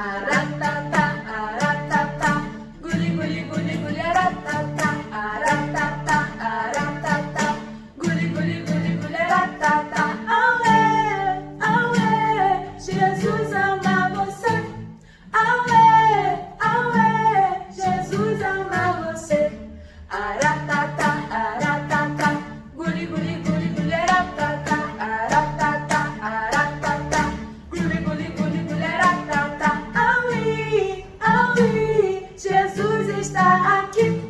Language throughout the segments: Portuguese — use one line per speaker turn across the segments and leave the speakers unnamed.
aratata, aratata, guli guli guli guli, aratata, aratata, aratata, guli guli guli guli, aratata. Auê, auê, Jesus ama você. Auê, auê, Jesus ama você. Aratata, aratata, guli guli guli guli, aratata, aratata, aratata, guli guli guli guli, aratata. Auê, auê, Jesus está aqui.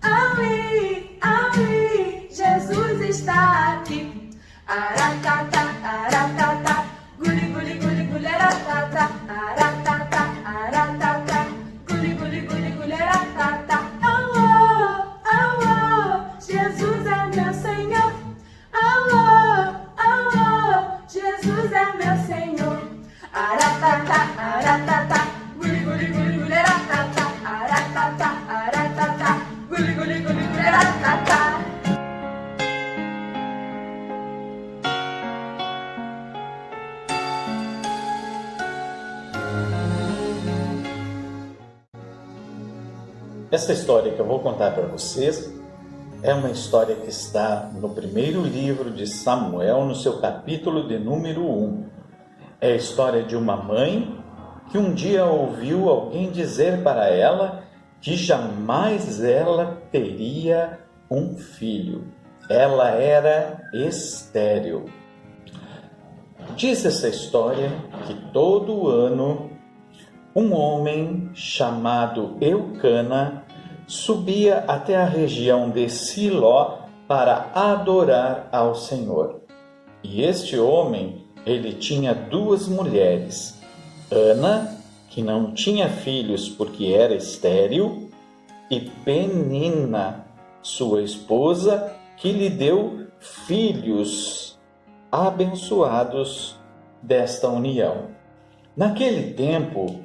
Auê, auê, Jesus está aqui. Aratata, aratata, guli guli guli guli, aratata, aratata, aratata, guli guli guli guli, aratata. Alô, alô, Jesus é meu Senhor. Alô, alô, Jesus é meu Senhor. Aratata, aratata, guli guli guli guli, aratata, aratata, aratata, guli guli guli guli, aratata.
Essa história que eu vou contar para vocês é uma história que está no primeiro livro de Samuel, no seu capítulo de número 1. É a história de uma mãe que um dia ouviu alguém dizer para ela que jamais ela teria um filho. Ela era estéril. Diz essa história que todo ano um homem chamado Eucana subia até a região de Siló para adorar ao Senhor. E este homem, ele tinha 2 mulheres, Ana, que não tinha filhos porque era estéril, e Penina, sua esposa, que lhe deu filhos abençoados desta união. Naquele tempo,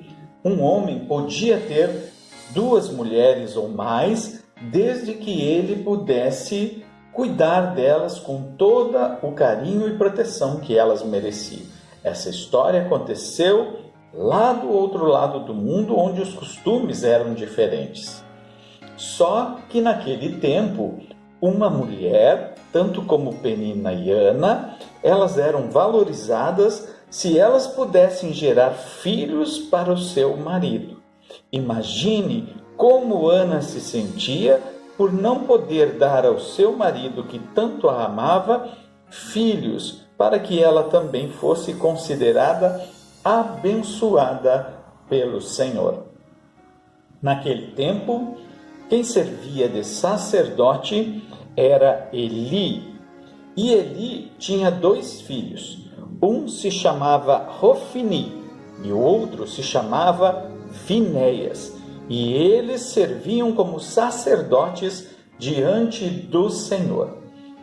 um homem podia ter 2 mulheres ou mais, desde que ele pudesse cuidar delas com todo o carinho e proteção que elas mereciam. Essa história aconteceu lá do outro lado do mundo, onde os costumes eram diferentes. Só que naquele tempo, uma mulher, tanto como Penina e Ana, elas eram valorizadas se elas pudessem gerar filhos para o seu marido. Imagine como Ana se sentia por não poder dar ao seu marido, que tanto a amava, filhos, para que ela também fosse considerada abençoada pelo Senhor. Naquele tempo, quem servia de sacerdote era Eli. E Eli tinha 2 filhos. Um se chamava Hofni e o outro se chamava Finéias. E eles serviam como sacerdotes diante do Senhor.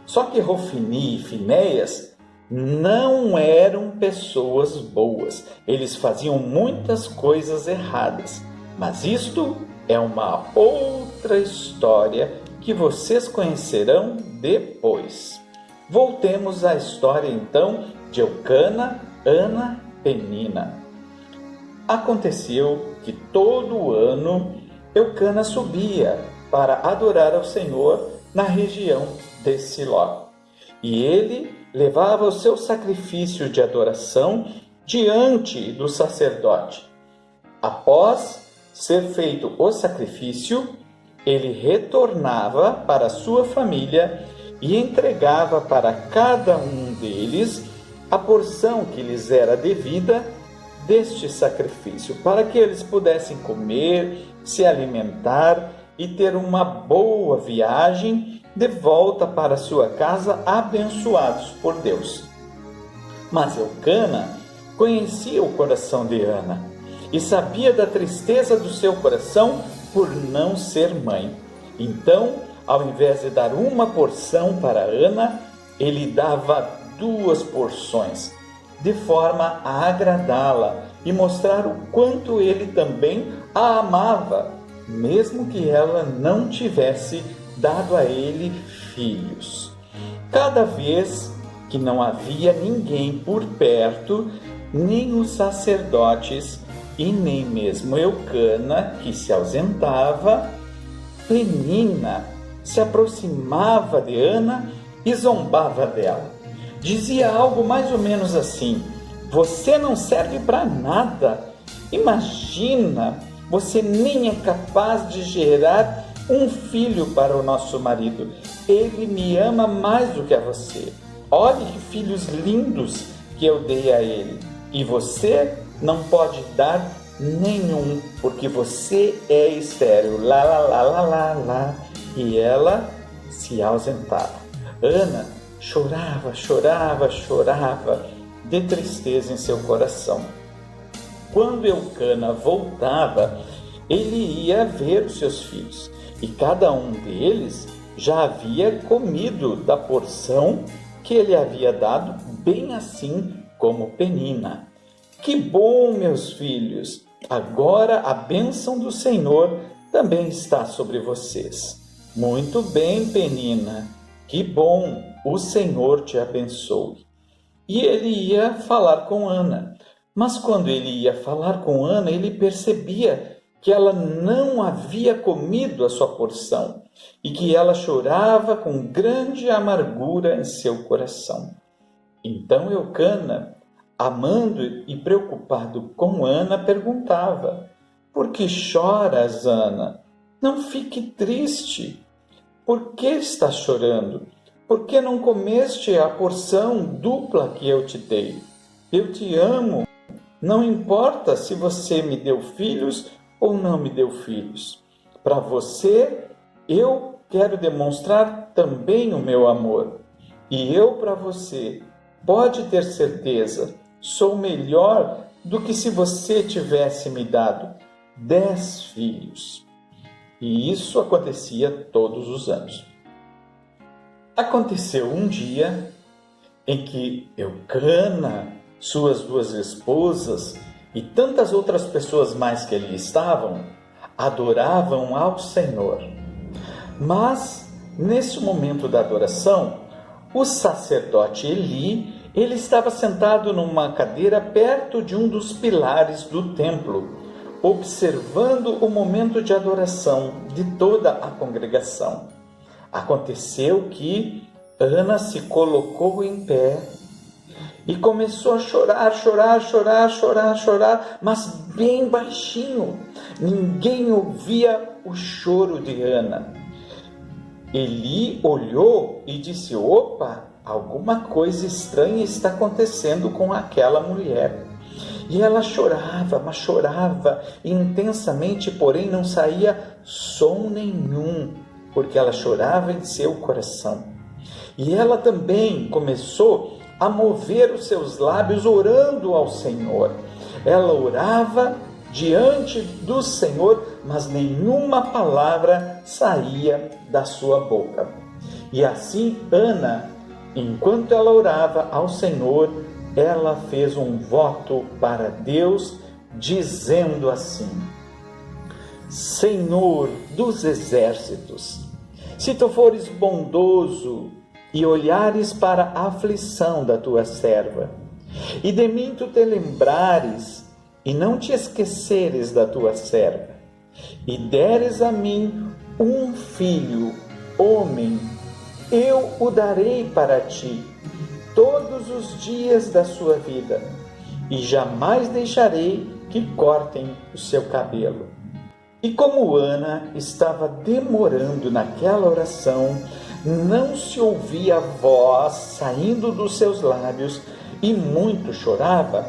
Só que Hofni e Finéias não eram pessoas boas. Eles faziam muitas coisas erradas. Mas isto é uma outra história que vocês conhecerão depois. Voltemos à história então de Eucana, Ana, Penina. Aconteceu que todo ano Eucana subia para adorar ao Senhor na região de Siló. E ele levava o seu sacrifício de adoração diante do sacerdote. Após ser feito o sacrifício, ele retornava para sua família e entregava para cada um deles a porção que lhes era devida deste sacrifício, para que eles pudessem comer, se alimentar e ter uma boa viagem de volta para sua casa, abençoados por Deus. Mas Eucana conhecia o coração de Ana e sabia da tristeza do seu coração por não ser mãe. Então, ao invés de dar uma porção para Ana, ele dava 2 porções, de forma a agradá-la e mostrar o quanto ele também a amava, mesmo que ela não tivesse dado a ele filhos. Cada vez que não havia ninguém por perto, nem os sacerdotes, e nem mesmo Eucana, que se ausentava. Penina se aproximava de Ana e zombava dela. Dizia algo mais ou menos assim: você não serve para nada. Imagina, você nem é capaz de gerar um filho para o nosso marido. Ele me ama mais do que a você. Olhe que filhos lindos que eu dei a ele. E você não pode dar nenhum, porque você é estéril. Lá, lá, lá, lá, lá, lá. E ela se ausentava. Ana chorava, chorava, chorava de tristeza em seu coração. Quando Eucana voltava, ele ia ver os seus filhos, e cada um deles já havia comido da porção que ele havia dado, bem assim como Penina. Que bom, meus filhos! Agora a bênção do Senhor também está sobre vocês. Muito bem, Penina. Que bom, o Senhor te abençoe. E ele ia falar com Ana. Mas quando ele ia falar com Ana, ele percebia que ela não havia comido a sua porção e que ela chorava com grande amargura em seu coração. Então Eucana, amando e preocupado com Ana, perguntava: por que choras, Ana? Não fique triste. Por que estás chorando? Por que não comeste a porção dupla que eu te dei? Eu te amo. Não importa se você me deu filhos ou não me deu filhos. Para você, eu quero demonstrar também o meu amor. E eu para você, pode ter certeza, sou melhor do que se você tivesse me dado 10 filhos. E isso acontecia todos os anos. Aconteceu um dia em que Eucana, suas 2 esposas e tantas outras pessoas mais que ali estavam, adoravam ao Senhor. Mas, nesse momento da adoração, o sacerdote Eli, ele estava sentado numa cadeira perto de um dos pilares do templo, observando o momento de adoração de toda a congregação. Aconteceu que Ana se colocou em pé e começou a chorar, chorar, chorar, chorar, chorar, mas bem baixinho. Ninguém ouvia o choro de Ana. Eli olhou e disse: opa, alguma coisa estranha está acontecendo com aquela mulher. E ela chorava, mas chorava intensamente, porém não saía som nenhum, porque ela chorava em seu coração. E ela também começou a mover os seus lábios orando ao Senhor. Ela orava diante do Senhor, mas nenhuma palavra saía da sua boca. E assim Ana, enquanto ela orava ao Senhor, ela fez um voto para Deus, dizendo assim: Senhor dos exércitos, se tu fores bondoso e olhares para a aflição da tua serva, e de mim tu te lembrares e não te esqueceres da tua serva, e deres a mim um filho, homem, eu o darei para ti todos os dias da sua vida, e jamais deixarei que cortem o seu cabelo. E como Ana estava demorando naquela oração, não se ouvia voz saindo dos seus lábios e muito chorava,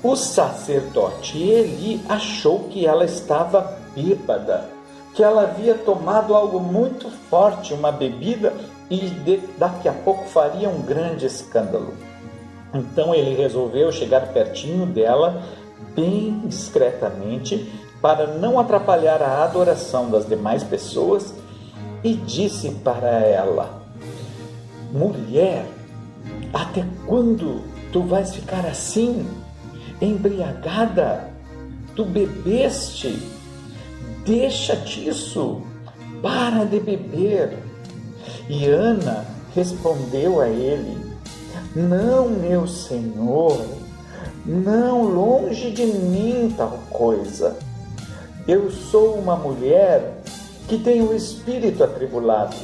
o sacerdote Eli achou que ela estava bêbada, que ela havia tomado algo muito forte, uma bebida, e daqui a pouco faria um grande escândalo. Então ele resolveu chegar pertinho dela, bem discretamente, para não atrapalhar a adoração das demais pessoas, e disse para ela: mulher, até quando tu vais ficar assim, embriagada? Tu bebeste? Deixa disso, para de beber. E Ana respondeu a ele: não, meu senhor, Não, longe de mim tal coisa. Eu sou uma mulher que tem o espírito atribulado.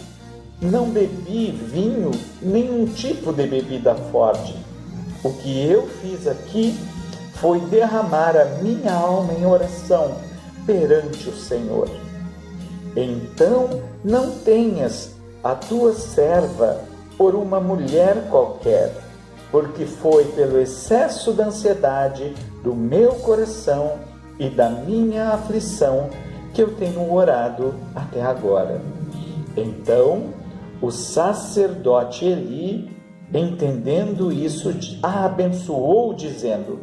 Não bebi vinho, nenhum tipo de bebida forte. O que eu fiz aqui foi derramar a minha alma em oração perante o Senhor. Então não tenhas a tua serva por uma mulher qualquer, porque foi pelo excesso da ansiedade do meu coração e da minha aflição que eu tenho orado até agora. Então o sacerdote Eli, entendendo isso, a abençoou, dizendo: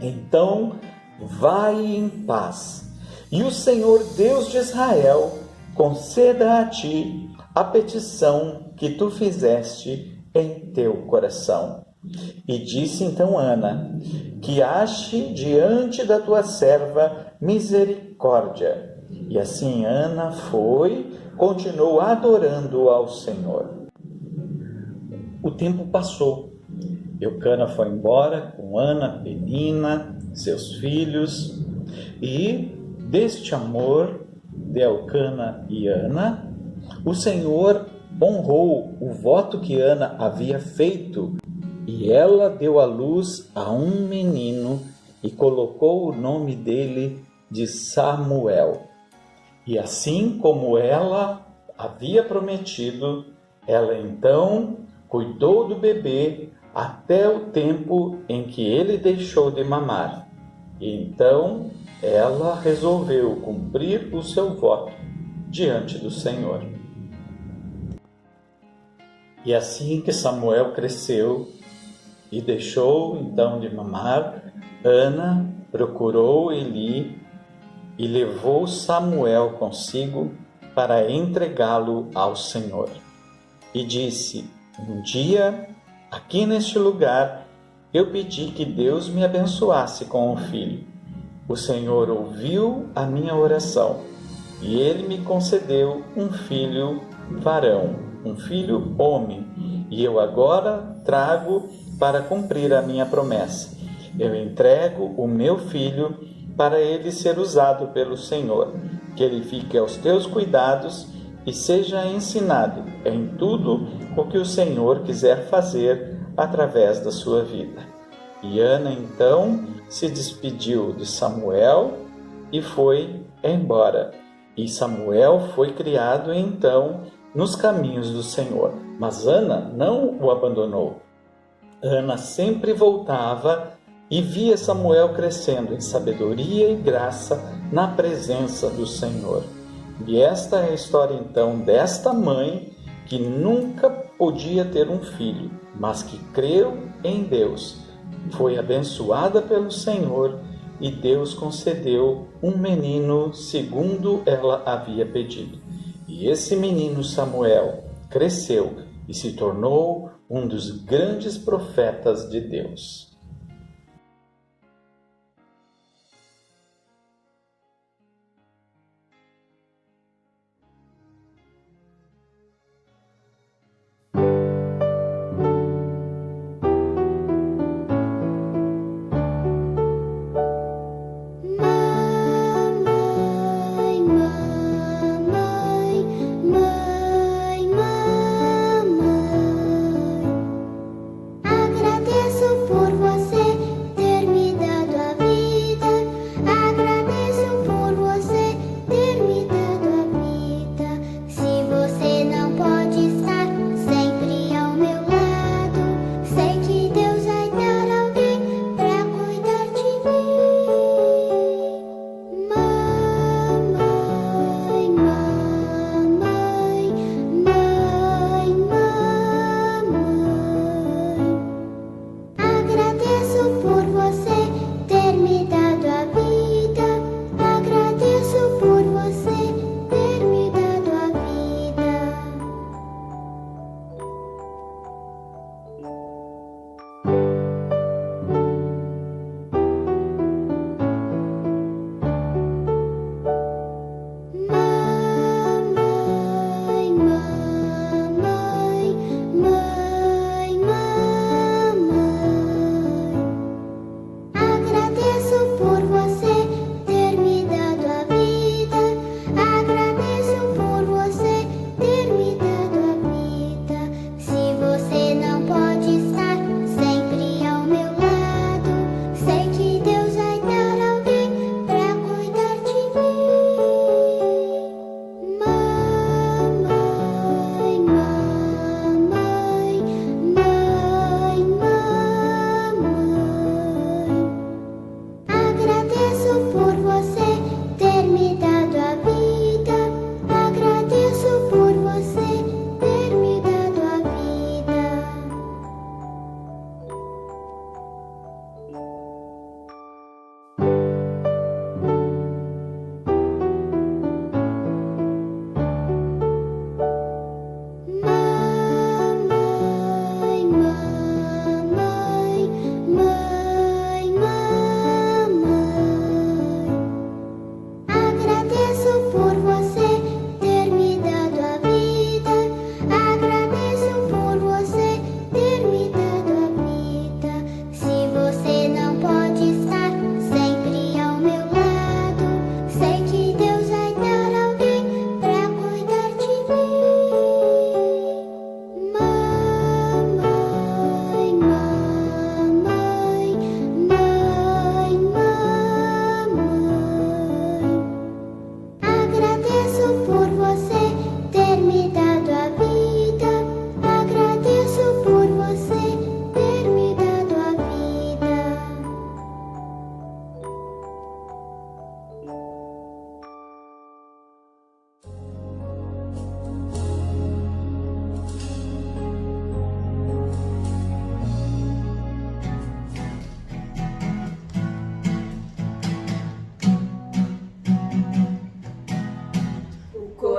então vai em paz, e o Senhor Deus de Israel conceda a ti a petição que tu fizeste em teu coração. E disse então Ana: que ache diante da tua serva misericórdia. E assim Ana continuou adorando ao Senhor. O tempo passou. Eucana foi embora com Ana, Penina, seus filhos, e deste amor de Eucana e Ana, o Senhor honrou o voto que Ana havia feito, e ela deu à luz a um menino e colocou o nome dele de Samuel. E assim como ela havia prometido, ela então cuidou do bebê até o tempo em que ele deixou de mamar. E então ela resolveu cumprir o seu voto diante do Senhor. E assim que Samuel cresceu e deixou então de mamar, Ana procurou Eli e levou Samuel consigo para entregá-lo ao Senhor. E disse: um dia, aqui neste lugar, eu pedi que Deus me abençoasse com um filho. O Senhor ouviu a minha oração e ele me concedeu um filho varão, um filho homem, e eu agora trago para cumprir a minha promessa. Eu entrego o meu filho para ele ser usado pelo Senhor, que ele fique aos teus cuidados e seja ensinado em tudo o que o Senhor quiser fazer através da sua vida. E Ana então se despediu de Samuel e foi embora. E Samuel foi criado então nos caminhos do Senhor. Mas Ana não o abandonou. Ana sempre voltava e via Samuel crescendo em sabedoria e graça na presença do Senhor. E esta é a história então desta mãe que nunca podia ter um filho, mas que creu em Deus, foi abençoada pelo Senhor e Deus concedeu um menino segundo ela havia pedido. E esse menino Samuel cresceu e se tornou um dos grandes profetas de Deus.
Agradeço por você.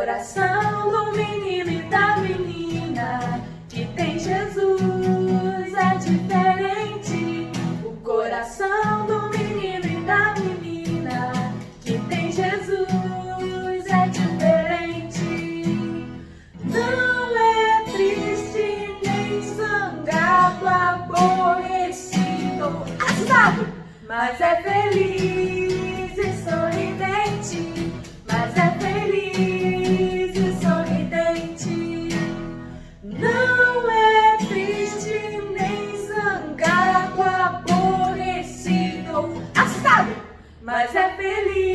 coração do menino e da menina que tem Jesus é diferente. O coração do menino e da menina que tem Jesus é diferente. Não é triste nem zangado, aborrecido, assustado, mas é feliz e sorridente. Mas é feliz e sorridente. Não é triste nem zangado, aborrecido, assustado, mas é feliz